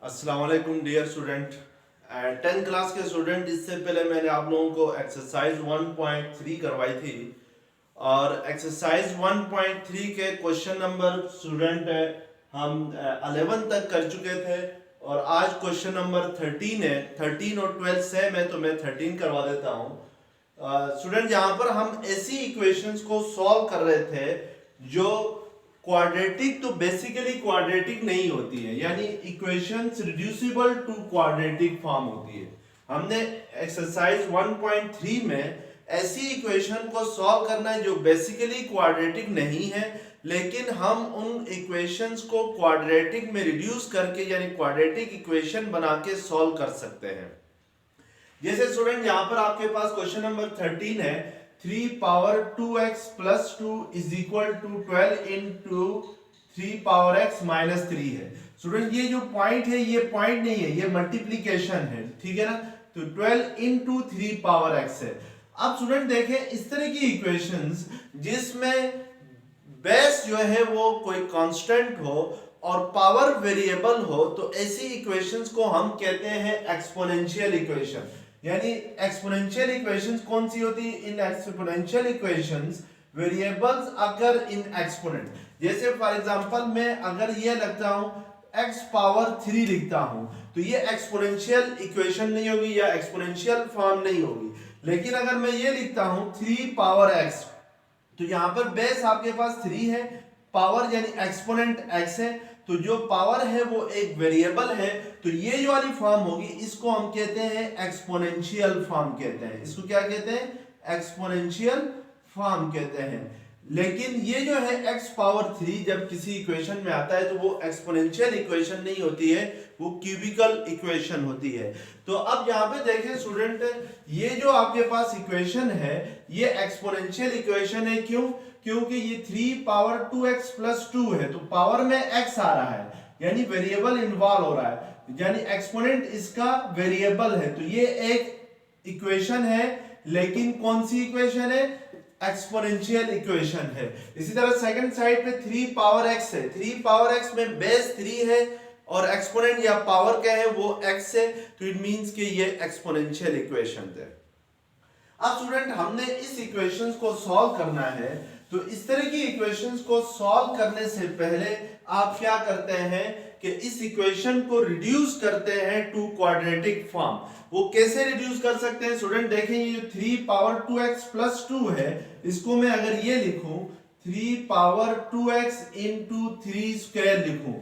अस्सलाम वालेकुम dear student. 10th class के स्टूडेंट, इससे पहले मैंने आप लोगों को एक्सरसाइज 1.3 करवाई थी और एक्सरसाइज 1.3 के क्वेश्चन नंबर स्टूडेंट हम 11 तक कर चुके थे और आज क्वेश्चन नंबर 13 है। 13 और 12 सेम है तो मैं 13 करवा देता हूँ। स्टूडेंट, यहाँ पर हम ऐसी इक्वेशंस को सॉल्व कर रहे थे जो क्वाड्रेटिक, तो बेसिकली क्वाड्रेटिक नहीं होती है, यानी equations reducible to quadratic form होती है। हमने एक्सरसाइज 1.3 में ऐसी इक्वेशन को सॉल्व करना है जो बेसिकली क्वाड्रेटिक नहीं है, लेकिन हम उन इक्वेशंस को क्वाड्रेटिक में रिड्यूस करके यानी क्वाड्रेटिक इक्वेशन बना के सॉल्व कर सकते हैं। जैसे स्टूडेंट यहाँ पर आपके पास क्वेश्चन नंबर 13 है, 3 power 2x plus 2 is equal to 12 into 3 power x minus 3 है। स्टूडेंट, ये जो पॉइंट है ये पॉइंट नहीं है, ये मल्टीप्लीकेशन है, ठीक है ना। तो 12 इंटू 3 पावर x है। अब स्टूडेंट देखें, इस तरह की इक्वेशंस जिसमें बेस जो है वो कोई कांस्टेंट हो और पावर वेरिएबल हो, तो ऐसी इक्वेशंस को हम कहते हैं एक्सपोनेंशियल इक्वेशन। यानी एक्सपोनेंशियल इक्वेशंस कौन सी होती है? इन एक्सपोनेंशियल इक्वेशंस वेरिएबल्स अगर इन एक्सपोनेंट, जैसे फॉर एग्जांपल मैं अगर ये लगता हूं x पावर 3 लिखता हूं, तो ये एक्सपोनेंशियल इक्वेशन नहीं होगी या एक्सपोनेंशियल फॉर्म नहीं होगी। लेकिन अगर मैं ये लिखता हूं 3 पावर x, तो यहां पर बेस आपके पास 3 है, पावर यानी एक्सपोनेंट x है, तो जो पावर है वो एक वेरिएबल है, तो ये जो वाली फॉर्म होगी इसको हम कहते हैं एक्सपोनेंशियल फॉर्म कहते हैं। इसको क्या कहते हैं? एक्सपोनेंशियल फॉर्म कहते हैं। लेकिन ये जो है x पावर 3 जब किसी इक्वेशन में आता है तो वो एक्सपोनेंशियल इक्वेशन नहीं होती है, वो क्यूबिकल इक्वेशन होती है। तो अब यहाँ पे देखें स्टूडेंट, ये जो आपके पास इक्वेशन है ये एक्सपोनेंशियल इक्वेशन है। क्यों? क्योंकि ये 3 पावर 2x प्लस 2 है, तो पावर में x आ रहा है यानी वेरिएबल इन्वॉल्व हो रहा है, यानी एक्सपोनेंट इसका वेरिएबल है। तो ये एक इक्वेशन है, लेकिन कौन सी इक्वेशन है? एक्सपोनेंशियल इक्वेशन है। इसी तरह सेकंड साइड पे 3 पावर x है, 3 पावर x में बेस 3 है और एक्सपोनेंट या पावर क्या है? वो x है, तो इट मींस कि ये एक्सपोनेंशियल इक्वेशन है। अब स्टूडेंट, हमने इस इक्वेशंस को सॉल्व करना है, तो इस तरह की इक्वेशंस को सॉल्व करने से पहले आप क्या करते हैं कि इस इक्वेशन को रिड्यूस करते हैं टू क्वाड्रेटिक फॉर्म। वो कैसे रिड्यूस कर सकते हैं स्टूडेंट? देखें, ये जो 3 पावर 2x प्लस 2 है, इसको मैं अगर ये लिखूं 3 पावर 2x इंटू 3 स्क्वायर लिखूं,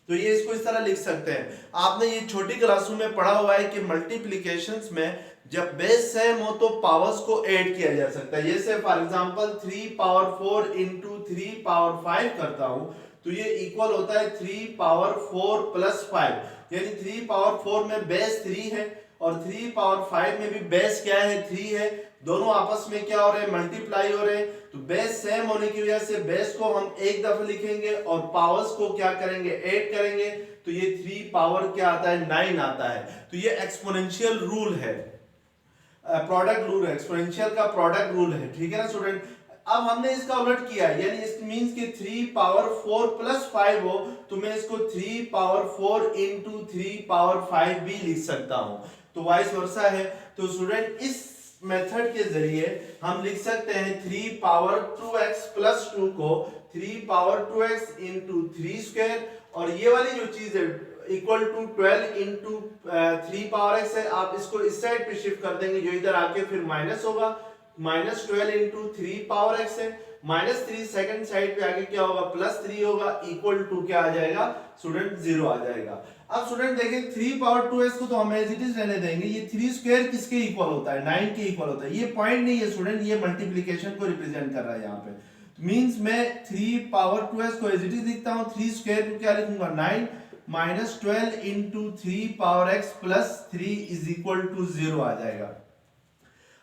तो ये इसको इस तरह लिख सकते हैं। आपने ये छोटी क्लासों में पढ़ा हुआ है कि मल्टीप्लिकेशंस में जब बेस सेम हो तो पावर्स को ऐड किया जा सकता है। जैसे for example 3 power 4 into 3 power 5 करता हूं, तो ये इक्वल होता है 3 पावर 4 प्लस 5, यानी 3 पावर 4 में बेस 3 है और 3 पावर 5 में भी बेस क्या है? 3 है। दोनों आपस में क्या हो रहे हैं? मल्टीप्लाई हो रहे हैं। तो बेस सेम होने की वजह से बेस को हम एक दफा लिखेंगे और पावर्स को क्या करेंगे? ऐड करेंगे, तो ये 3 पावर क्या आता है? 9 आता है। तो ये एक्सपोनेंशियल रूल है, प्रोडक्ट रूल है, एक्सपोनेंशियल का प्रोडक्ट रूल है, ठीक है ना स्टूडेंट। अब हमने इसका उलट किया, यानी इट मींस कि 3 पावर 4 प्लस 5 हो, तो मैं इसको 3 पावर 4 इंटू 3 पावर 5 भी लिख सकता हूं, तो वाइस वर्सा है। तो स्टूडेंट, इस मेथड के जरिए हम लिख सकते हैं 3 पावर 2x प्लस 2 को 3 पावर 2x इंटू 3 स्क्वायर, और ये वाली जो चीज है equal to 12 into 3 power x है, आप इसको इस साइड पे शिफ्ट कर देंगे, जो इधर आके फिर माइनस होगा, माइनस 12 इंटू 3 पावर x है, माइनस 3 सेकंड साइड पे आगे क्या होगा? प्लस 3 होगा, इक्वल टू क्या आ जाएगा स्टूडेंट? 0 आ जाएगा। अब स्टूडेंट देखें, 3 पावर 2x को तो हम एज इट इज रहने देंगे, ये 3 स्क्वायर किसके इक्वल होता है? 9 के इक्वल होता है। ये पॉइंट नहीं है स्टूडेंट, ये मल्टीप्लिकेशन को रिप्रेजेंट कर रहा है यहाँ पे। मींस मैं 3 पावर 2x को एज इट इज लिखता हूँ, 3 स्क्वायर को क्या लिखूंगा? 9 minus 12 into 3 power x plus 3 is equal to 0 आ जाएगा।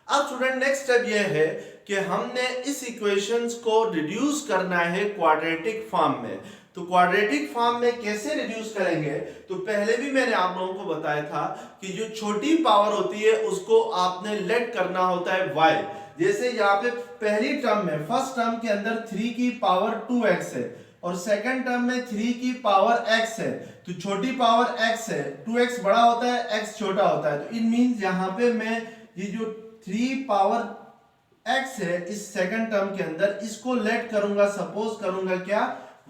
अब स्टूडेंट, नेक्स्ट स्टेप ये है कि हमने इस इक्वेशंस को रिड्यूस करना है क्वाड्रेटिक फॉर्म में। तो क्वाड्रेटिक फॉर्म में कैसे रिड्यूस करेंगे? तो पहले भी मैंने आप लोगों को बताया था कि जो छोटी पावर होती है उसको आपने लेट करना होता है y। जैसे यहाँ पे पहली टर्म में, फर्स्ट टर्म के अंदर 3 की पावर 2x है और सेकंड टर्म में 3 की पावर x है, तो छोटी पावर x है, 2x बड़ा होता है, x छोटा होता है, तो इट मींस यहाँ पे मैं ये जो 3 पावर x है इस सेकंड टर्म के अंदर इसको लेट करूंगा, सपोज करूंगा क्या,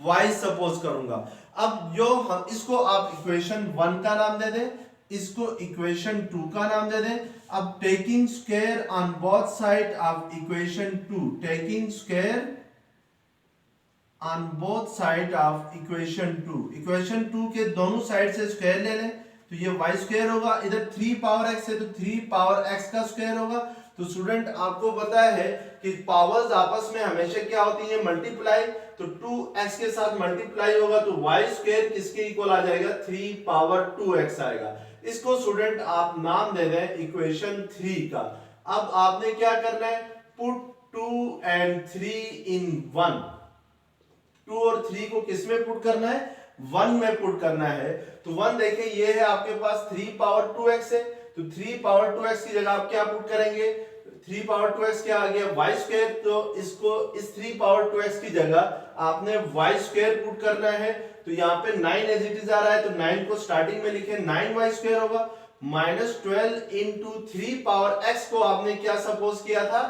y सपोज करूंगा। अब जो हम इसको आप इक्वेशन 1 का नाम दे दें, इसको इक्वेशन 2 का नाम दे दें। अब taking square on both side of equation 2, taking square on both side of equation 2, equation 2 के दोनों साइड से स्क्वायर ले लें, तो ये y स्क्वायर होगा, इधर 3 पावर x है तो 3 पावर x का स्क्वायर होगा। तो स्टूडेंट आपको पता है कि पावर्स आपस में हमेशा क्या होती है, मल्टीप्लाई, तो 2x के साथ मल्टीप्लाई होगा तो y स्क्वायर किसके इक्वल आ जाएगा, 3 पावर 2x आएगा। इसको स्टूडेंट आप नाम दे दें इक्वेशन 3 का। अब आपने क्या करना है, पुट 2 and 3 in 1, 2 और 3 को किस में पुट करना है, 1 में पुट करना है। तो 1 देखिए ये है आपके पास 3 पावर 2x है, तो 3 पावर 2x की जगह आप क्या पुट करेंगे, 3 पावर 2x क्या आ गया, y स्क्वायर, तो इसको इस 3 पावर 2x की जगह आपने y स्क्वायर पुट करना है। तो यहाँ पे 9 एज इट इज आ रहा है, तो 9 को स्टार्टिंग में लिखे, 9y स्क्वायर होगा, माइनस 12 इंटू 3 पावर x को आपने क्या सपोज किया था,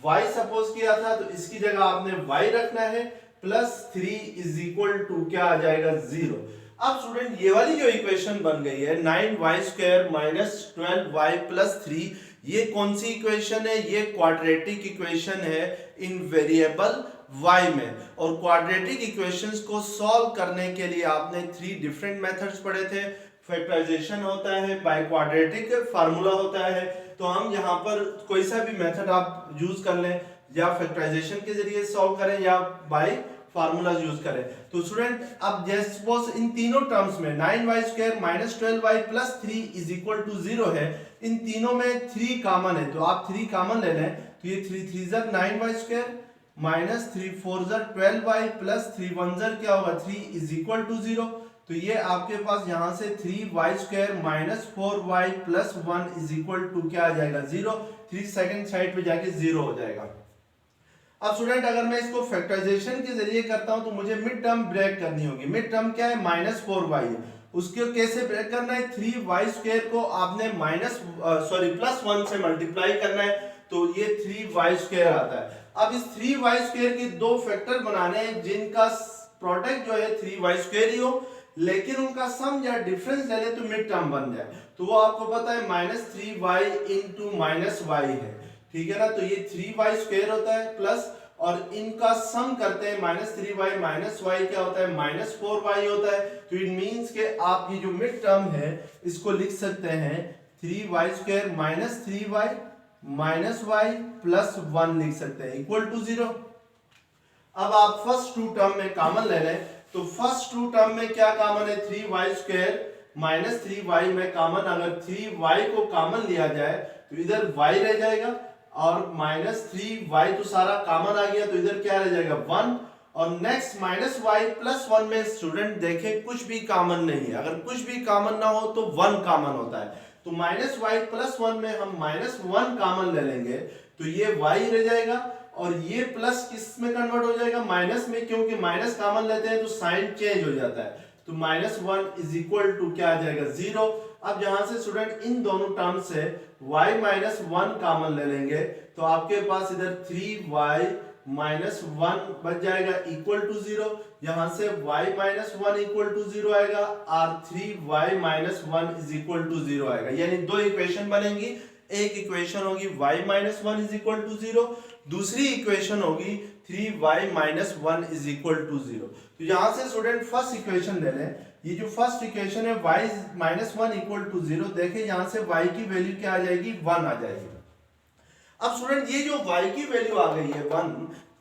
y सपोज किया था, तो इसकी जगह आपने y रखना है, प्लस 3 इज इक्वल टू क्या आ जाएगा, 0। अब स्टूडेंट ये वाली जो इक्वेशन बन गई है 9y square minus 12y plus 3, ये कौन सी इक्वेशन है, ये क्वाड्रेटिक इक्वेशन है इन वेरिएबल y में। और क्वाड्रेटिक इक्वेशंस को सॉल्व करने के लिए आपने 3 डिफरेंट मेथड्स पढ़े थे, फैक्टराइजेशन होता है, बाय क्वाड्रेटिक फार्मूला होता है। तो हम यहाँ पर कोई सा भी मेथड आप यूज कर लें, या फैक्टराइजेशन के जरिए सॉल्व करें या बाय फार्मूला यूज करें। तो स्टूडेंट अब जैसे सपोज इन तीनों टर्म्स में 9y square minus 12y plus 3 is equal to 0 है, इन तीनों में 3 कॉमन है, तो आप 3 कॉमन ले लें, तो ये 3 3 ज़र 9y स्क्वायर माइनस 3 4 ज़र 12y प्लस 3 1 ज़र क्या होगा 3 इज इक्वल टू 0। तो ये आपके पास यहाँ से 3y square minus 4y plus 1 is equal to क्या आ जाएगा 0, 3 सेकंड साइड पे जाके 0 हो जाएगा। अब स्टूडेंट अगर मैं इसको फैक्टराइजेशन के जरिए करता हूं तो मुझे मिड टर्म ब्रेक करनी होगी। मिड टर्म क्या है, माइनस 4y है, उसको कैसे ब्रेक करना है, 3y स्क्वायर को आपने प्लस 1 से मल्टीप्लाई करना है, तो ये 3y स्क्वायर आता है। अब इस 3y स्क्वायर के दो फैक्टर बनाने हैं जिनका प्रोडक्ट जो है 3y स्क्वायर ही हो, लेकिन उनका सम या डिफरेंस ले ले तो मिड टर्म बन जाए। तो वो आपको पता है minus 3y into minus y है, ठीक है ना। तो ये 3y स्क्वायर होता है प्लस, और इनका सम करते हैं माइनस 3y माइनस y क्या होता है, माइनस 4y होता है। तो इट मींस के आप ये जो मिड टर्म है इसको लिख सकते हैं 3y square minus 3y minus y plus 1 लिख सकते हैं इक्वल टू 0। अब आप फर्स्ट टू टर्म में कॉमन ले लें, तो फर्स्ट टू टर्म में क्या कॉमन है, 3y स्क्वायर माइनस 3y में कॉमन, अगर 3y को कॉमन लिया जाए तो इधर y रह जाएगा, और माइनस 3y तो सारा कॉमन आ गया, तो इधर क्या रह जाएगा 1, और नेक्स्ट माइनस y प्लस 1 में स्टूडेंट देखें कुछ भी कॉमन नहीं है, अगर कुछ भी कॉमन ना हो तो 1 कॉमन होता है। तो माइनस y प्लस 1 में हम माइनस 1 कॉमन ले लेंगे, तो ये y रह जाएगा, और ये प्लस किस में कन्वर्ट हो जाएगा, माइनस में, क्योंकि माइनस कॉमन लेते हैं तो साइन चेंज हो जाता है। तो माइनस 1 इज इक्वल टू क्या आ जाएगा 0। अब यहां से स्टूडेंट इन दोनों टर्म से y माइनस 1 कॉमन ले लेंगे, तो आपके पास इधर 3y माइनस 1 बच जाएगा इक्वल टू 0, यहां से y माइनस 1 इक्वल टू 0 आएगा, और 3y minus 1 is equal to 0 आएगा। यानी दो इक्वेशन बनेंगी, एक इक्वेशन होगी y minus 1 is equal to 0, दूसरी इक्वेशन होगी 3y minus 1 is equal to 0। तो यहां से स्टूडेंट फर्स्ट इक्वेशन ले लें, ये जो फर्स्ट इक्वेशन है y माइनस 1 इक्वल टू 0, देखें यहां से y की वैल्यू क्या आ जाएगी 1 आ जाएगी। अब स्टूडेंट ये जो y की वैल्यू आ गई है 1,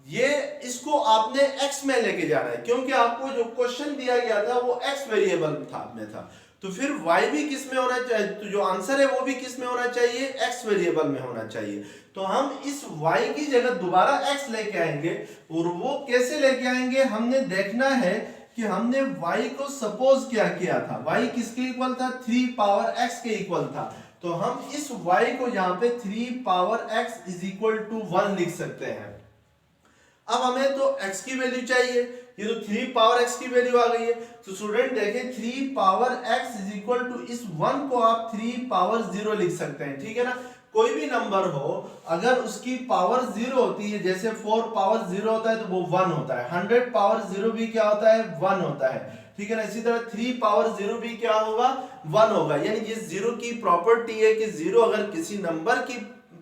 ये इसको आपने x में लेके जाना है, क्योंकि आपको जो क्वेश्चन दिया गया था वो x वेरिएबल था, तो फिर y भी किस में होना चाहिए, तो जो आंसर है वो भी किस में होना चाहिए, x वेरिएबल में होना चाहिए। तो हम इस y की जगह दोबारा x लेके आएंगे, और वो कैसे लेके आएंगे, हमने देखना है कि हमने y को सपोज क्या किया था, y किसके इक्वल था, 3 पावर x के इक्वल था। तो हम इस y को यहाँ पे 3 power x is equal to 1 लिख सकते हैं। अब हमें तो x की वैल्यू चाहिए, ये तो 3 पावर x की वैल्यू आ गई है। तो स्टूडेंट देखें 3 power x is equal to इस 1 को आप 3 पावर 0 लिख सकते हैं, ठीक है ना। कोई भी नंबर हो अगर उसकी पावर 0 होती है, जैसे 4 पावर 0 होता है तो वो 1 होता है, 100 पावर 0 भी क्या होता है 1 होता है, ठीक है ना। इसी तरह 3 पावर 0 भी क्या होगा 1 होगा। यानी ये 0 की प्रॉपर्टी है कि 0 अगर किसी नंबर की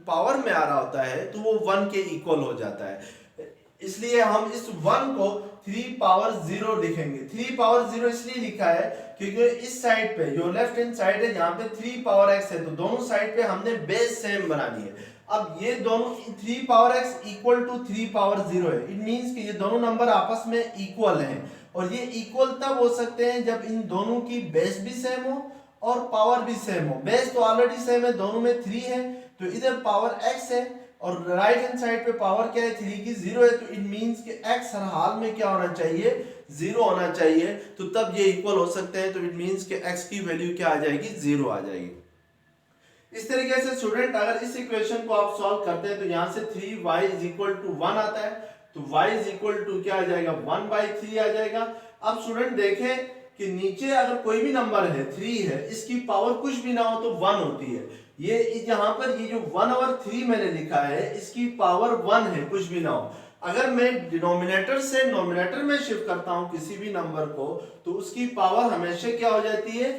पावर में आ रहा होता है तो वो 1 के इक्वल हो जाता है। इसलिए हम इस 1 को 3 पावर 0 लिखेंगे। 3 पावर 0 इसलिए लिखा है क्योंकि इस साइड पे जो लेफ्ट हैंड साइड है यहाँ पे 3 पावर x है, तो दोनों साइड पे हमने बेस सेम बनानी है। अब ये दोनों 3 power x equal to 3 power 0 है। इट मींस कि ये दोनों नंबर आपस में इक्वल हैं, और ये इक्वल तब हो सकते हैं जब इन दोनों की बेस भी सेम हो और पावर भी सेम हो। बेस तो ऑलरेडी सेम है, दोनों में 3 है, तो इधर पावर x है और राइट हैंड साइड पे पावर क्या है 3 की 0 है, तो इट मींस कि x हर हाल में क्या होना चाहिए 0 होना चाहिए, तो तब ये इक्वल हो सकते हैं। तो इट मींस कि x की वैल्यू क्या आ जाएगी 0 आ जाएगी। इस तरीके से स्टूडेंट अगर इस इक्वेशन को आप सॉल्व करते हैं तो यहां से 3y इज इक्वल टू 1 आता है, तो y इज इक्वल टू क्या आ जाएगा 1/3 आ जाएगा। अब स्टूडेंट देखें कि नीचे अगर कोई भी नंबर है 3 है, इसकी पावर कुछ भी ना हो तो 1 होती है। ये यहाँ पर ये जो 1/3 मैंने लिखा है इसकी पावर 1 है, कुछ भी ना हो। अगर मैं डिनोमिनेटर से नोमिनेटर में शिफ्ट करता हूं किसी भी नंबर को, तो उसकी पावर हमेशा क्या हो जाती है,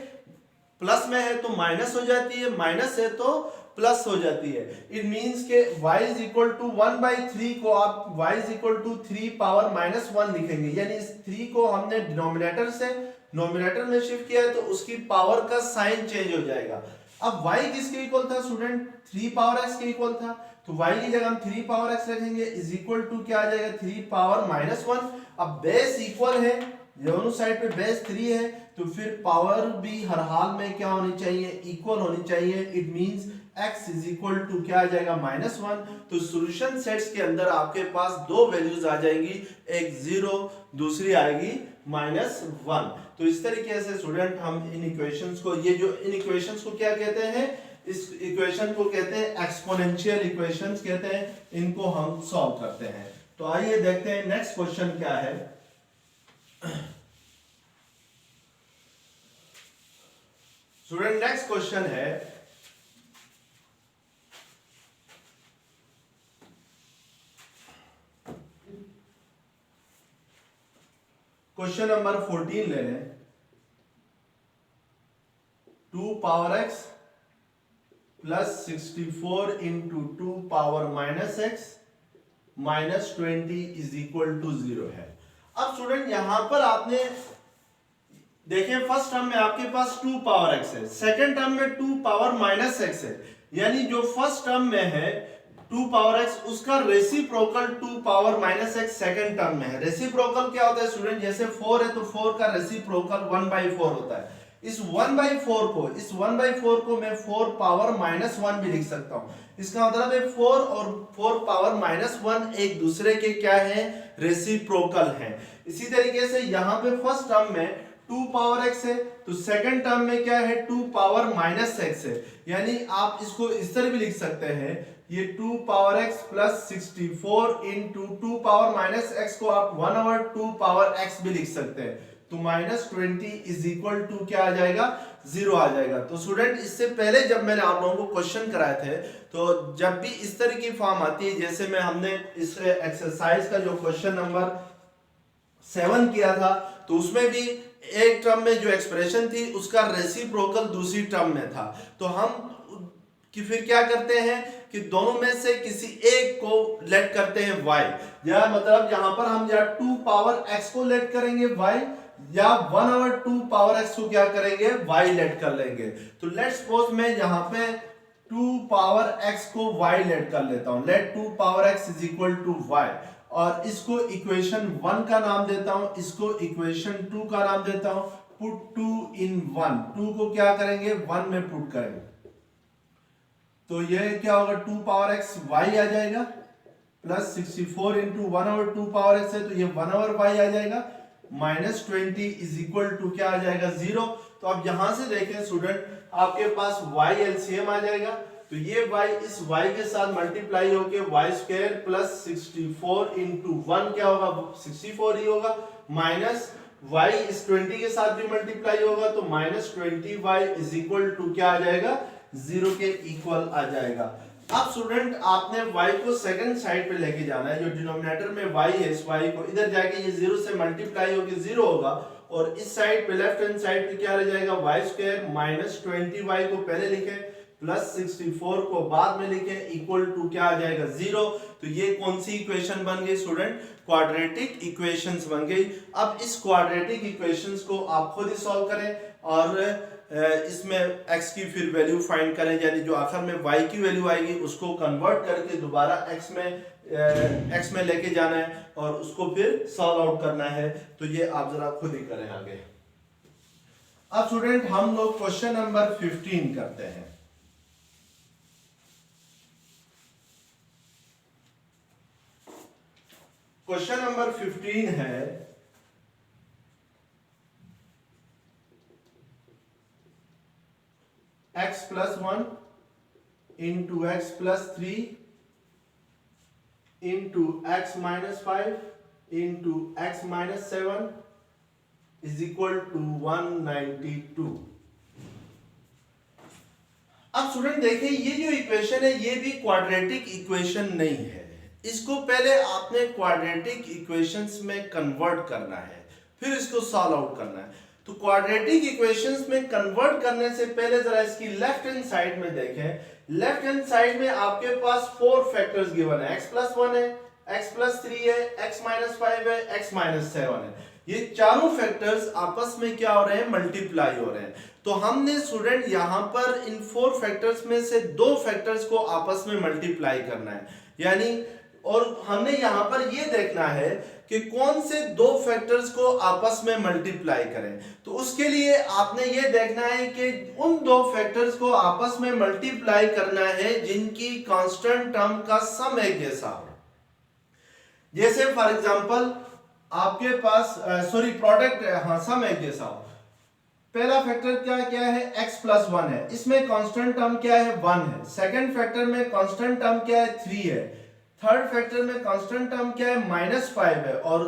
प्लस में है तो माइनस हो जाती है, माइनस है तो प्लस हो जाती है। इट मींस के y इज इक्वल टू 1/3 को आप y is equal to 3 power -1 लिखेंगे। यानी इस 3 को हमने डिनोमिनेटर से नोमिनेटर में शिफ्ट किया है तो उसकी पावर का साइन चेंज हो जाएगा। अब y किसके इक्वल था स्टूडेंट 3 पावर x के इक्वल था, तो y की जगह हम 3 पावर x रखेंगे इज इक्वल टू क्या आ जाएगा 3 पावर -1। अब बेस इक्वल है, दोनों साइड पे बेस 3 है, तो फिर पावर भी हर हाल में क्या होनी चाहिए इक्वल होनी चाहिए। It means x is equal to क्या आ जाएगा -1। तो सॉल्यूशन सेट्स के अंदर आपके पास दो वैल्यूज आ जाएंगी, एक 0 दूसरी आएगी -1। तो इस तरीके से स्टूडेंट हम इन इक्वेशंस को, ये जो इन इक्वेशंस को क्या कहते हैं, इस इक्वेशन को कहते हैं एक्सपोनेंशियल इक्वेशंस कहते हैं, इनको हम सॉल्व करते हैं। तो आइए देखते हैं नेक्स्ट क्वेश्चन क्या है। स्टूडेंट नेक्स्ट क्वेश्चन है क्वेश्चन नंबर 14 ले लें। 2 power x plus 64 into 2 power -x minus 20 is equal to 0 है। अब स्टूडेंट यहां पर आपने देखें फर्स्ट टर्म में आपके पास 2 पावर x है, सेकंड टर्म में 2 पावर -x है। यानी जो फर्स्ट टर्म में है 2 पावर x उसका reciprocal 2 power -x second term में है। रेसिप्रोकल क्या होता है स्टूडेंट, जैसे 4 है तो 4 का रेसिप्रोकल 1/4 होता है। इस 1/4 को मैं 4 पावर -1 भी लिख सकता हूं। इसका मतलब है 4 और 4 पावर -1 एक दूसरे के क्या है रेसिप्रोकल हैं। इसी तरीके से यहां पे फर्स्ट टर्म में 2 पावर x है तो सेकंड टर्म में क्या है 2 पावर -x है। यानी आप इसको इस तरह भी लिख सकते हैं, ये 2 power x plus 64 into 2 power -x को आप 1/2 पावर x भी लिख सकते हैं। तो -20 इज इक्वल टू क्या आ जाएगा 0 आ जाएगा। तो स्टूडेंट इससे पहले जब मैंने आप लोगों को क्वेश्चन कराए थे, तो जब भी इस तरह की फॉर्म आती है, जैसे मैं हमने इस एक्सरसाइज का जो क्वेश्चन नंबर 7 किया था, तो उसमें भी एक टर्म में जो एक्सप्रेशन थी उसका रेसिप्रोकल दूसरी टर्म में था। तो हम कि फिर क्या करते हैं कि दोनों में से किसी एक को लेट करते हैं y, या मतलब यहां पर हम या 2 पावर x को लेट करेंगे y, या 1/2 पावर x को क्या करेंगे y लेट कर लेंगे। तो लेट्स सपोज मैं यहां पे 2 पावर x को y लेट कर लेता हूं। Let 2 power x is equal to y, और इसको इक्वेशन 1 का नाम देता हूं, इसको इक्वेशन 2 का नाम देता हूं। पुट 2 इन 1, 2 को क्या करेंगे 1 में पुट करेंगे, तो ये क्या होगा 2 पावर x y आ जाएगा, प्लस 64 इंटू 1/2 पावर x है तो ये 1/y आ जाएगा, -20 इज इक्वल टू क्या आ जाएगा 0। तो अब यहां से देखें स्टूडेंट आपके पास y एलसीएम आ जाएगा, तो ये y इस y के साथ मल्टीप्लाई होके वाई स्क्वायर प्लस 64 इंटू 1 क्या होगा 64 ही होगा, माइनस y इस 20 के साथ भी मल्टीप्लाई होगा तो minus 20y is equal to क्या आ जाएगा 0 के इक्वल आ जाएगा। अब स्टूडेंट आपने y को सेकंड साइड पे लेके जाना है, जो डिनोमिनेटर में y है इस y को इधर जाके ये 0 से मल्टीप्लाई होके 0 होगा और इस साइड पे लेफ्ट हैंड साइड पे क्या रह जाएगा y स्क्वायर माइनस 20y को पहले लिखे प्लस 64 को बाद में लिखे इक्वल टू क्या आ जाएगा 0। तो ये कौन सी इक्वेशन बन गई स्टूडेंट, क्वाड्रेटिक इक्वेशंस बन गई। अब इस क्वाड्रेटिक इक्वेशंस को आप खुद ही सॉल्व करें और इसमें x की फिर वैल्यू फाइंड करें, यानी जो आखिर में y की वैल्यू आएगी उसको कन्वर्ट करके दोबारा x में लेके जाना है और उसको फिर सॉल्व आउट करना है। तो ये आप जरा खुद ही करें आगे। अब स्टूडेंट हम लोग क्वेश्चन नंबर 15 करते हैं। क्वेश्चन नंबर 15 है x plus 1 into x plus 3 into x minus 5 into x minus 7 is equal to 192। अब स्टूडेंट देखिए ये जो इक्वेशन है ये भी क्वाड्रेटिक इक्वेशन नहीं है, इसको पहले आपने क्वाड्रेटिक इक्वेशंस में कन्वर्ट करना है फिर इसको सॉल्व आउट करना है। तो क्वाड्रेटिक इक्वेशंस में कन्वर्ट करने से पहले जरा इसकी लेफ्ट हैंड साइड में देखें। लेफ्ट हैंड साइड में आपके पास 4 फैक्टर्स गिवन है, x प्लस 1 है, x प्लस 3 है, x माइनस 5 है, x माइनस 7 है। ये चारों फैक्टर्स आपस में क्या हो रहे हैं, मल्टीप्लाई हो रहे हैं। तो हमने स्टूडेंट यहां पर इन 4 फैक्टर्स में से 2 फैक्टर्स को आपस में मल्टीप्लाई करना है, यानी और हमने यहां पर ये देखना है कि कौन से 2 फैक्टर्स को आपस में मल्टीप्लाई करें। तो उसके लिए आपने ये देखना है कि उन 2 फैक्टर्स को आपस में मल्टीप्लाई करना है जिनकी कांस्टेंट टर्म का सम एक जैसा हो। जैसे फॉर एग्जांपल आपके पास प्रोडक्ट सम एक जैसा हो। पहला फैक्टर क्या है, x प्लस 1 है, इसमें कांस्टेंट टर्म क्या है 1 है। सेकंड फैक्टर में कांस्टेंट टर्म क्या है 3 है। थर्ड फैक्टर में कांस्टेंट टर्म क्या है -5 है और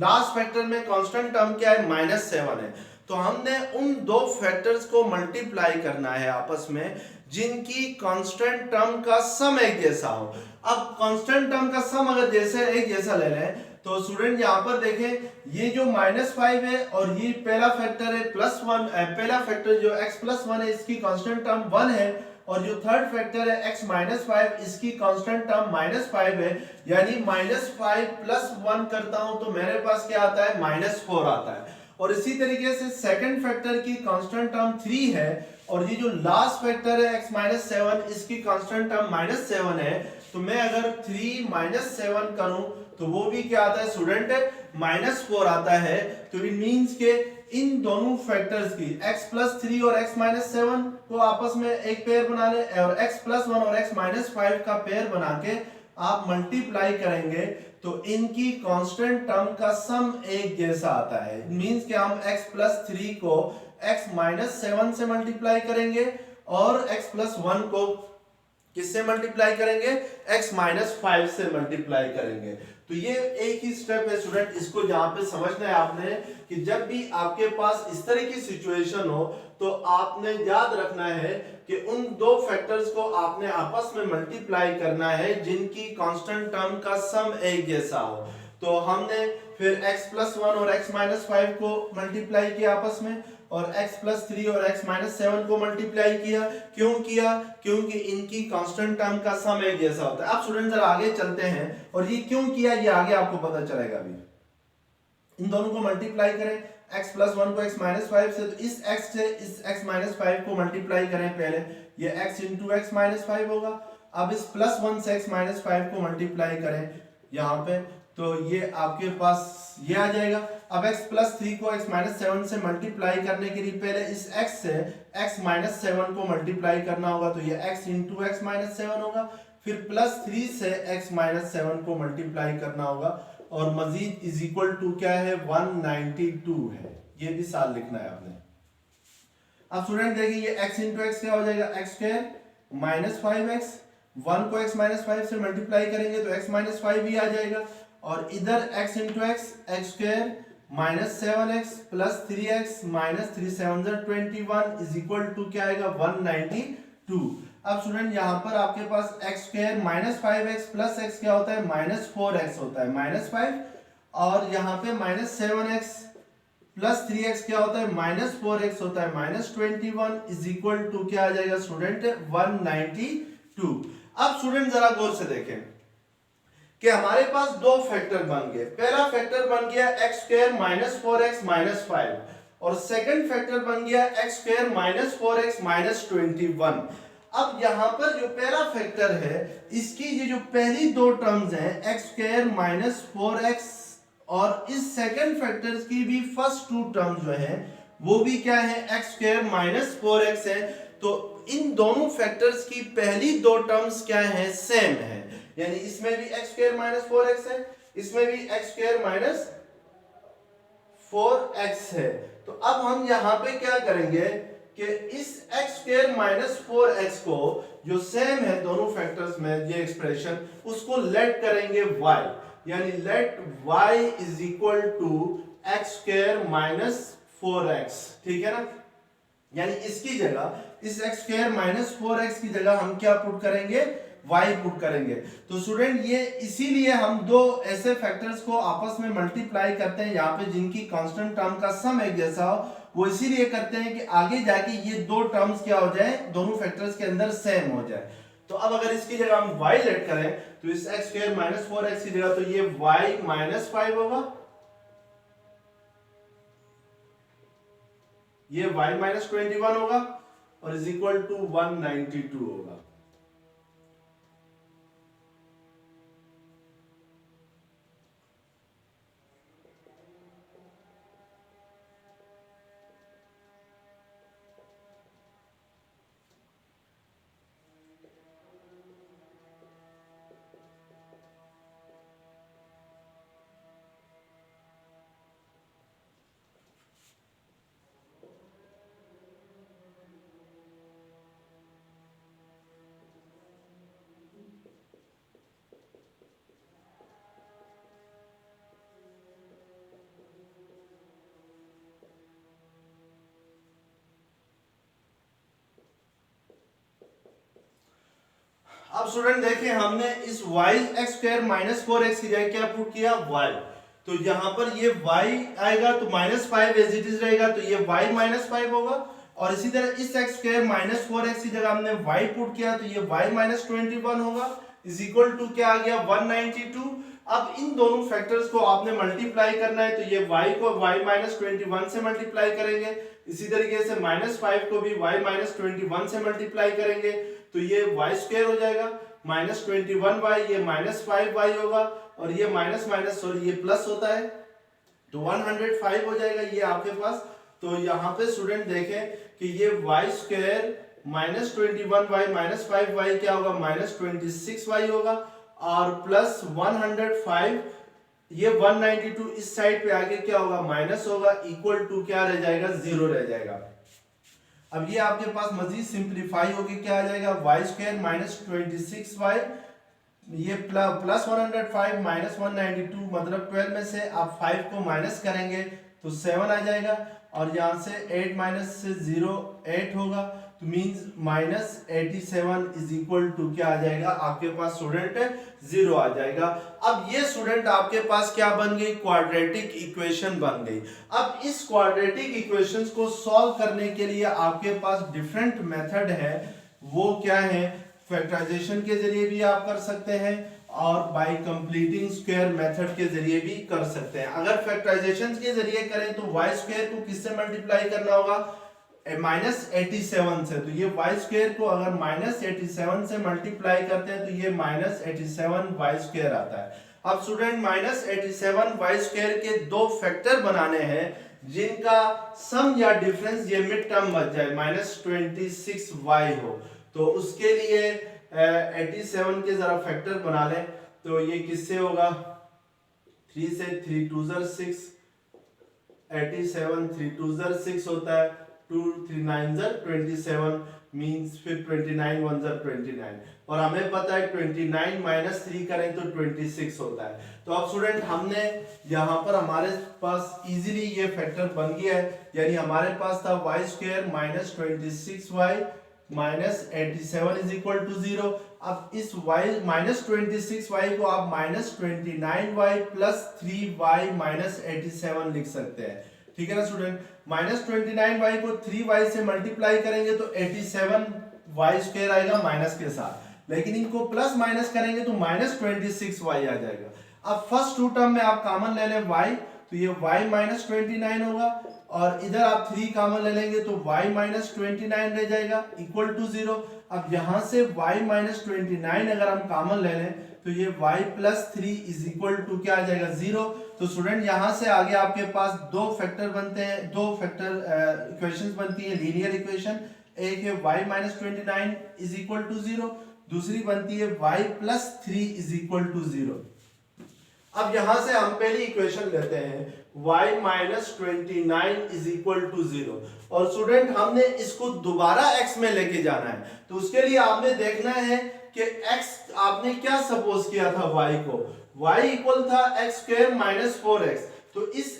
लास्ट फैक्टर में कांस्टेंट टर्म क्या है -7 है। तो हमने उन 2 फैक्टर्स को मल्टीप्लाई करना है आपस में जिनकी कांस्टेंट टर्म का सम एक जैसा हो। अब कांस्टेंट टर्म का सम अगर जैसे एक जैसा ले लें तो स्टूडेंट यहां पर देखें ये जो -5 है और ये पहला फैक्टर है +1, पहला फैक्टर जो x प्लस 1 है इसकी कांस्टेंट टर्म 1 है और जो थर्ड फैक्टर है x माइनस 5 इसकी कांस्टेंट टर्म -5 है, यानी -5 प्लस 1 करता हूं तो मेरे पास क्या आता है -4 आता है। और इसी तरीके से सेकंड फैक्टर की कांस्टेंट टर्म 3 है और ये जो लास्ट फैक्टर है x माइनस 7 इसकी कांस्टेंट टर्म -7 है। तो मैं अगर 3 - 7 करूं तो वो भी क्या आता है स्टूडेंट -4 आता है। तो इट मींस के इन दोनों फैक्टर्स की x प्लस 3 और x माइनस 7 को आपस में एक पेयर बना ले और x प्लस 1 और x माइनस 5 का पेयर बना के आप मल्टीप्लाई करेंगे तो इनकी कांस्टेंट टर्म का सम एक जैसा आता है। मींस कि हम x प्लस 3 को x माइनस 7 से मल्टीप्लाई करेंगे और x प्लस 1 को किससे मल्टीप्लाई करेंगे, x माइनस 5 से मल्टीप्लाई करेंगे। तो ये एक ही स्टेप है स्टूडेंट, इसको जहां पे समझना है आपने कि जब भी आपके पास इस तरह की सिचुएशन हो तो आपने याद रखना है कि उन 2 फैक्टर्स को आपने आपस में मल्टीप्लाई करना है जिनकी कांस्टेंट टर्म का सम एक जैसा हो। तो हमने फिर x प्लस 1 और x माइनस 5 को मल्टीप्लाई किया आपस में और x प्लस 3 और x माइनस 7 को मल्टीप्लाई किया। क्यों किया, क्योंकि इनकी कांस्टेंट टर्म का सम एक जैसा होता है। अब स्टूडेंट जरा आगे चलते हैं और ये क्यों किया ये आगे आपको पता चलेगा। अभी इन दोनों को मल्टीप्लाई करें, x प्लस 1 को x माइनस 5 से, तो इस x से इस x माइनस 5 को मल्टीप्लाई करें पहले, ये x इंटू x माइनस 5 होगा। अब इस प्लस 1 से x माइनस 5 को मल्टीप्लाई करें यहाँ पे तो ये आपके पास ये आ जाएगा। अब x प्लस 3 को x माइनस 7 से मल्टीप्लाई करने के लिए पहले इस x से x माइनस 7 को मल्टीप्लाई करना होगा तो ये x इंटू x माइनस 7 होगा। फिर प्लस 3 से x माइनस 7 को मल्टीप्लाई करना होगा और मजीद इज इक्वल टू क्या है 192 है। ये भी साल लिखना है आपने। अब स्टूडेंट देखिए ये x इंटू x क्या हो जाएगा, x स्क्वायर -5x, 1 को x -5 से मल्टीप्लाई करेंगे तो x -5 ही आ जाएगा, और इधर x into x, x square -7x plus 3x minus 3 7 21 is equal to क्या आएगा 192। अब स्टूडेंट यहाँ पर आपके पास x square -5x plus x क्या होता है -4x होता है, -5, और यहाँ पे -7x प्लस 3x क्या होता है -4x होता है, -21 इज इक्वल टू क्या आ जाएगा स्टूडेंट 192। अब स्टूडेंट जरा गौर से देखें कि हमारे पास दो फैक्टर बन गए। पहला फैक्टर बन गया एक्स स्क्वायर -4x -5, और सेकंड फैक्टर बन गया एक्स स्क्वायर -4x -21। अब यहां पर जो पहला फैक्टर है इसकी ये जो पहली दो टर्म्स हैं एक्स स्क्वायर -4x, और इस सेकंड फैक्टर की भी फर्स्ट टू टर्म्स जो है वो भी क्या है एक्स स्क्वायर -4x है। तो इन दोनों फैक्टर्स की पहली दो टर्म्स क्या है सेम है, यानी इसमें भी एक्स स्क्वायर -4x है, इसमें भी एक्स स्क्वायर -4x है। तो अब हम यहां पे क्या करेंगे कि इस एक्स स्क्वायर -4x को जो सेम है दोनों फैक्टर्स में ये एक्सप्रेशन उसको लेट करेंगे y, यानी let y is equal to x square -4x, ठीक है ना। यानी इसकी जगह इस एक्स स्क्वायर -4x की जगह हम क्या पुट करेंगे y पुट करेंगे। तो स्टूडेंट ये इसीलिए हम दो ऐसे फैक्टर्स को आपस में मल्टीप्लाई करते हैं यहाँ पे जिनकी कांस्टेंट टर्म का सम एक जैसा हो, वो इसीलिए करते हैं कि आगे जाके ये दो टर्म्स क्या हो जाए दोनों फैक्टर्स के अंदर सेम हो जाए। तो अब अगर इसकी जगह हम y लेट करें तो इस एक्स स्क्वायर -4x की जगह तो ये y -5 होगा, ये y -21 होगा, और इज इक्वल टू 192 होगा। अब स्टूडेंट देखिए हमने इस y एक्स स्क्वायर -4x की जगह क्या पुट किया y, तो यहां पर ये y आएगा तो -5 एज इट इज रहेगा, तो ये y -5 होगा, और इसी तरह इस एक्स स्क्वायर -4x की जगह हमने y पुट किया तो ये y -21 होगा, इज इक्वल टू क्या आ गया 192। अब इन दोनों फैक्टर्स को आपने मल्टीप्लाई करना है, तो ये y को y -21 से मल्टीप्लाई करेंगे, इसी तरीके से -5 को भी y -21 से मल्टीप्लाई करेंगे, तो ये y स्क्वायर हो जाएगा -21y, ये -5y होगा, और ये माइनस माइनस सॉरी ये प्लस होता है तो 105 हो जाएगा ये आपके पास। तो यहाँ पे स्टूडेंट देखें कि ये y स्क्वायर -21y -5y क्या होगा -26y होगा, और प्लस 105 ये 192 इस साइड पे आगे क्या होगा माइनस होगा, इक्वल टू क्या रह जाएगा 0 रह जाएगा। अब ये आपके पास मजीद सिंप्लीफाई होके क्या आ जाएगा y स्क्वायर -26y, ये प्लस 105 माइनस 192, मतलब 12 में से आप 5 को माइनस करेंगे तो 7 आ जाएगा, और यहाँ से 8 माइनस से 0 8 होगा, तो मींस -87 इज इक्वल टू क्या आ जाएगा आपके पास स्टूडेंट 0 आ जाएगा। अब ये स्टूडेंट आपके पास क्या बन गई क्वाड्रेटिक इक्वेशन बन गई। अब इस क्वाड्रेटिक इक्वेशंस को सॉल्व करने के लिए आपके पास डिफरेंट मेथड है, वो क्या है फैक्टराइजेशन के जरिए भी आप कर सकते हैं और बाय कंप्लीटिंग स्क्वायर मेथड के जरिए भी कर सकते हैं। अगर फैक्टराइजेशन के जरिए करें तो y स्क्वायर को किससे मल्टीप्लाई करना होगा -87 से, तो ये y स्क्वायर को अगर -87 से मल्टीप्लाई करते हैं तो ये -87 y स्क्वायर आता है। अब स्टूडेंट -87 y स्क्वायर के दो फैक्टर बनाने हैं जिनका सम या डिफरेंस ये मिड टर्म बच जाए -26y हो, तो उसके लिए 87 के जरा फैक्टर बना लें, तो ये किससे होगा 3 से 3 2 6, 87 3 2 6 होता है, 2 3 9 27, मीन्स फिर 29 वन ज़र 29, और हमें पता है 29 माइनस 3 करें तो 26 होता है। तो अब स्टूडेंट हमने यहाँ पर हमारे पास इजीली ये फैक्टर बन गया है, यानी हमारे पास था y square minus 26y minus 87 is equal to 0। अब इस y माइनस 26y को आप minus 29y plus 3y minus 87 लिख सकते हैं, ठीक है ना स्टूडेंट। माइनस 29y को 3y से मल्टीप्लाई करेंगे तो 87y स्क्वायर आएगा माइनस के साथ, लेकिन इनको प्लस माइनस करेंगे तो माइनस 26y आ जाएगा। अब फर्स्ट टू टर्म में आप कॉमन ले लें y, तो ये y माइनस 29 होगा, और इधर आप 3 कॉमन ले लेंगे तो y माइनस 29 रह जाएगा इक्वल टू 0। अब यहां से y माइनस 29 अगर हम कॉमन ले लें तो ये y plus 3 is equal to क्या आ जाएगा 0। तो स्टूडेंट यहां से आगे आपके पास दो फैक्टर बनते हैं, दो फैक्टर इक्वेशंस बनती है लीनियर इक्वेशन। एक है y minus 29 is equal to 0, दूसरी बनती है y plus 3 is equal to 0। अब यहां से हम पहली इक्वेशन लेते हैं y minus 29 is equal to 0, और स्टूडेंट हमने इसको दोबारा x में लेके जाना है। तो उसके लिए आपने देखना है कि x आपने क्या सपोज किया था y को, y इक्वल था x स्क्वायर माइनस 4x, तो इस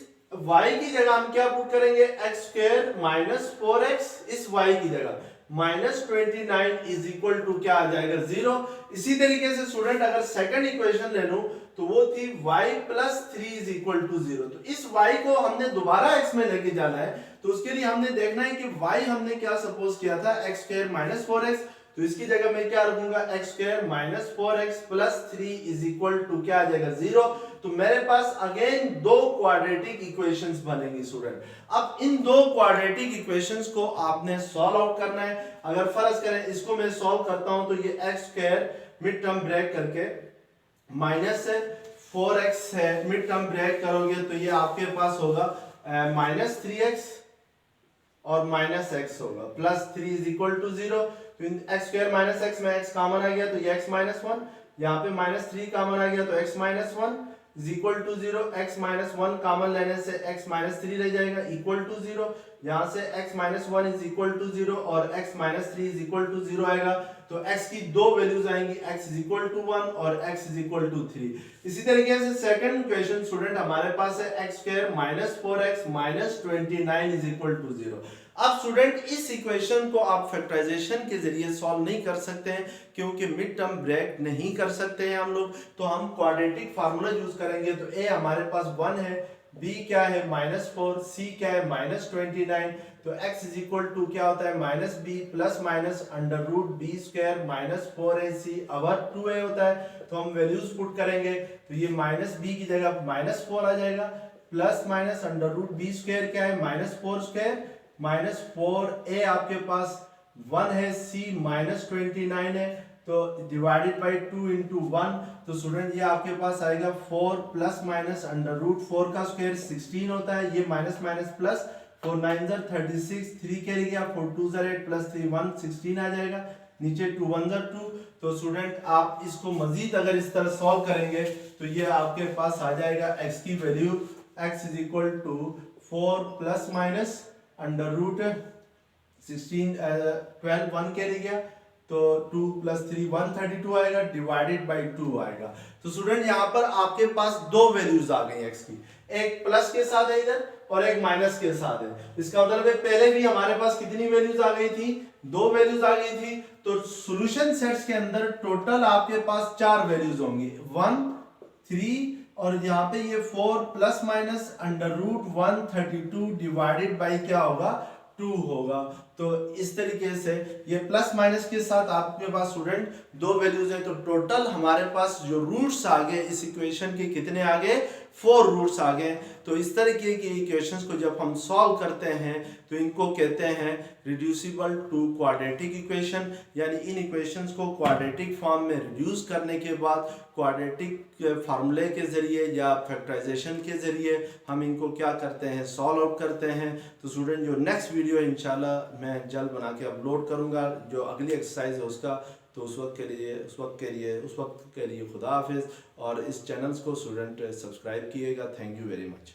y की जगह हम क्या पुट करेंगे x स्क्वायर माइनस 4x, इस y की जगह माइनस 29 इज इक्वल टू क्या आ जाएगा 0। इसी तरीके से स्टूडेंट अगर सेकंड इक्वेशन ले लूं तो वो थी y plus 3 is equal to 0। तो इस y को हमने दोबारा x में लेके जाना है, तो उसके लिए हमने देखना है कि y हमने क्या सपोज किया था x स्क्वायर माइनस 4x, तो इसकी जगह मैं क्या रखूंगा x square minus 4x plus 3 is equal to क्या आ जाएगा 0। तो मेरे पास अगेन दो क्वाड्रेटिक इक्वेशंस बनेंगी स्टूडेंट। अब इन दो क्वाड्रेटिक इक्वेशंस को आपने सॉल्व आउट करना है। अगर फर्ज करें इसको मैं सॉल्व करता हूं तो ये x square mid term break करके माइनस 4x है, मिड टर्म ब्रेक करोगे तो ये आपके पास होगा माइनस 3x और माइनस x होगा, प्लस 3 इज इक्वल टू 0। तो x स्क्वायर माइनस x में x कॉमन आ गया तो ये x माइनस 1, यहाँ पे माइनस 3 कॉमन आ गया तो x minus 1 is equal to 0। x minus 1 common लेने से x माइनस 3 रह जाएगा इक्वल टू 0। यहाँ से x minus 1 is equal to 0 और x minus 3 is equal to 0 आएगा। तो x की दो वैल्यूज आएंगी, x इज इक्वल टू 1 और x इज इक्वल टू 3। इसी तरीके से सेकंड इक्वेशन स्टूडेंट हमारे पास है x square minus 4x minus 29 is equal to 0। अब स्टूडेंट इस इक्वेशन को आप फैक्टराइजेशन के जरिए सॉल्व नहीं कर सकते हैं, क्योंकि मिड टर्म ब्रेक नहीं कर सकते हैं हम लोग, तो हम क्वाड्रेटिक फार्मूला यूज करेंगे। तो a हमारे पास 1 है, b क्या है माइनस 4, c क्या है माइनस 29, तो x इज इक्वल टू क्या होता है minus b plus minus under root b square minus 4ac over 2a होता है। तो हम वैल्यूज पुट करेंगे तो ये माइनस b की जगह माइनस 4 आ जाएगा, plus minus under root b square क्या है माइनस 4 स्क्वायर माइनस 4a आपके पास 1 है, c माइनस 29 है, तो डिवाइडेड बाई 2 इंटू 1। तो स्टूडेंट ये आपके पास आएगा 4 प्लस माइनस अंडर रूट 4 का स्क्वायर 16 होता है, ये माइनस माइनस प्लस 4 9 36, 3 कैरी गया 4 2 8 प्लस 3 1 16 आ जाएगा, नीचे 2 1 2। तो स्टूडेंट आप इसको मजीद अगर इस तरह सॉल्व करेंगे तो ये आपके पास आ जाएगा x की value x is equal to 4 plus minus under root 16 12 1 carry गया तो 2 प्लस 3 132 आएगा डिवाइडेड बाई 2 आएगा। तो स्टूडेंट यहाँ पर आपके पास दो वैल्यूज आ गई x की, एक प्लस के साथ है इधर और एक माइनस के साथ है। इसका मतलब है पहले भी हमारे पास कितनी वैल्यूज आ गई थी, दो वैल्यूज आ गई थी। तो सॉल्यूशन सेट्स के अंदर टोटल आपके पास 4 वैल्यूज होंगी, 1 3 और यहाँ पे ये 4 plus minus under root 132 divided by क्या होगा 2 होगा। तो इस तरीके से ये प्लस माइनस के साथ आपके पास स्टूडेंट दो वैल्यूज है, तो टोटल हमारे पास जो रूट्स आ गए इस इक्वेशन के कितने आ गए 4 रूट्स आ गए। तो इस तरीके की इक्वेशंस को जब हम सॉल्व करते हैं तो इनको कहते हैं रिड्यूसिबल टू क्वाड्रेटिक इक्वेशन, यानी इन इक्वेशंस को क्वाड्रेटिक फॉर्म में रिड्यूस करने के बाद क्वाड्रेटिक फार्मूले के जरिए या फैक्टराइजेशन के जरिए हम इनको क्या करते हैं सॉल्व आउट करते हैं। तो स्टूडेंट जो नेक्स्ट वीडियो इंशाल्लाह मैं जल्द बना के अपलोड करूंगा जो अगली एक्सरसाइज है उसका, तो उस वक्त के लिए खुदा हाफिज़ और इस चैनल्स को स्टूडेंट सब्सक्राइब कीजिएगा। Thank you very much.